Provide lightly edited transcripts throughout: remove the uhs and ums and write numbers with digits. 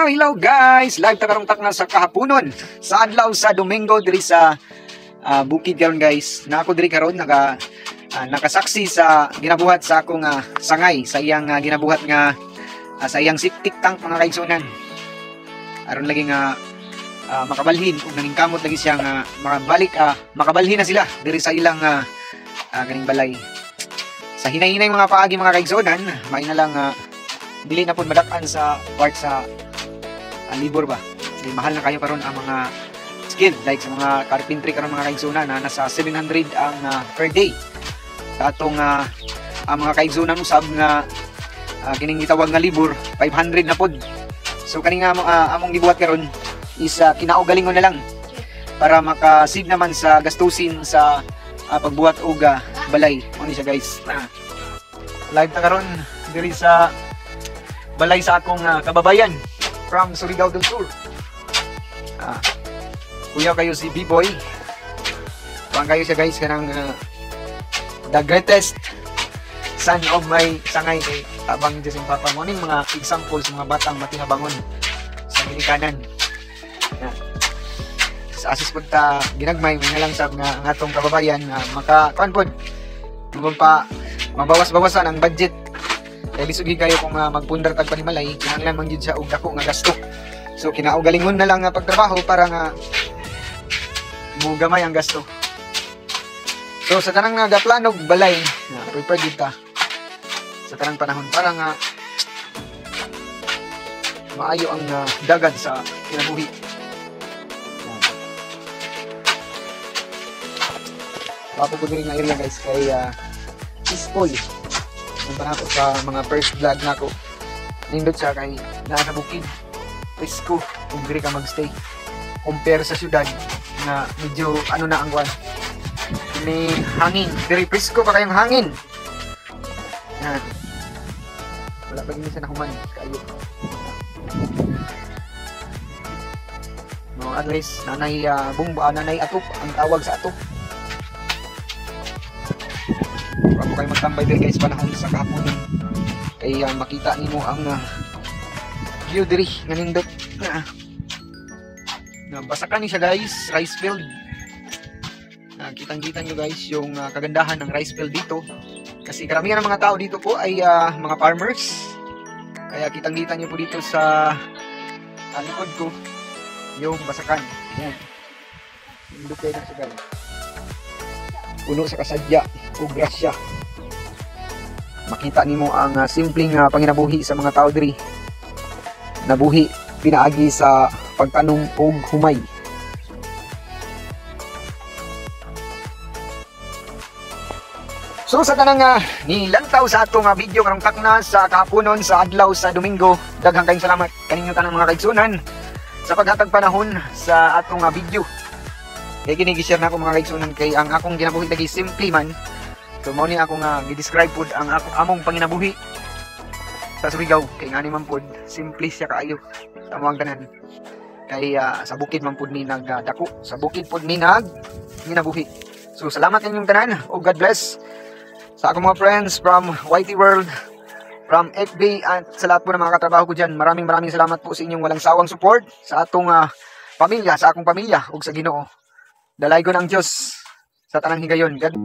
Hello guys! Live ta karong takna sa kahaponon sa adlaw sa Domingo diri sa bukid karon guys. Na ako diri karon nakasaksi sa ginabuhat sa akong sangay sa iyang ginabuhat nga sa iyang septic tank mga kaigsunan. Aron lagi nga makabalhin ug naningkamot lagi siya nga makabalhin na sila diri sa ilang ganing balay. Sa hinay-hinay mga paagi mga kaigsunan, may na lang dili na po madakan sa part sa libor ba. Kasi mahal na kayo karon ang mga skill like sa mga carpentry karon mga kaigsunan na nasa 700 ang per day. Sa atong ang mga kaigsunan usab nga kining gitawag nga libor 500 na pod. So kani nga among gibuhat karon is kinaugalingon na lang para makasave naman sa gastusin sa pagbuhat og balay. Ano siya guys? Live ta karon diri sa balay sa akong kababayan from Surigao del Sur. Kuya kayo si B-Boy. Pang kayo siya guys kanang the greatest son of my sangay kay abang Joseph Papa mo ning mga examples mga batang matinabangon sa Amerikanan. Sa asis pud ta ginagmay mga lang sab nga ang atong kababayan maka kuan pod pa mabawas-bawasan ang budget. Kaya lisugi kayo kung magpundar tag panimalay, kinahanglan man gyud siya og dako nga gasto. So kinaugalingon na lang nga pagtrabaho para nga mugamay ang gasto. So sa tanang nagaplanog balay, prepare gyud ta sa tanang panahon para nga maayo ang dagan sa kinabuhi. Papo ko din nga area guys kay peaceful. Punta ako sa mga first vlog na ako. Nindot siya kay nasa bukid. Presko kung diri ka magstay. Compare sa syudad na medyo ano na ang kwan. May hangin. Diri presko pa kayong hangin. Yan. Wala pa din siya nahuman. Kayo. No, at least nanay nanay atop ang tawag sa atop. Bago kayo magtambay diri guys panahon sa kahapon kay makita nimo ang view diri nga nindot na basakan ni siya guys, rice field. Kitang-kita nyo guys yung kagandahan ng rice field dito kasi karamihan ng mga tao dito po ay mga farmers, kaya kitang-kita nyo po dito sa likod ko yung basakan. Yan, nindot kayo na siya guys, puno sa kasadya o grasya. Makita nimo ang simpleng panginabuhi sa mga tao diri. Nabuhi pinaagi sa pagtanom og humay. So sa tanang nilantaw sa atong video karong takna sa kahaponon sa adlaw sa Domingo, daghang kayong salamat kaninyo tanang mga kaigsunan sa paghatag panahon sa atong video. Kaya gini-share na ako mga kaigsunan kay ang akong ginabuhi lagi simple man. So mo ni ako nga gi-describe pod ang among panginabuhi sa Surigao kay ngani man pod simple siya kaayo sa among tanan. Kay sa bukid man pod ni nagdako, sa bukid pod ni ginabuhi. So salamat kaninyong tanan o God bless sa akong mga friends from YT World, from FB at sa lahat po ng mga katrabaho ko diyan. Maraming salamat po sa inyong walang sawang support sa atong pamilya, sa akong pamilya ug sa Ginoo. Dalay ko ng Diyos sa tanang higayon. God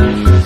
guys.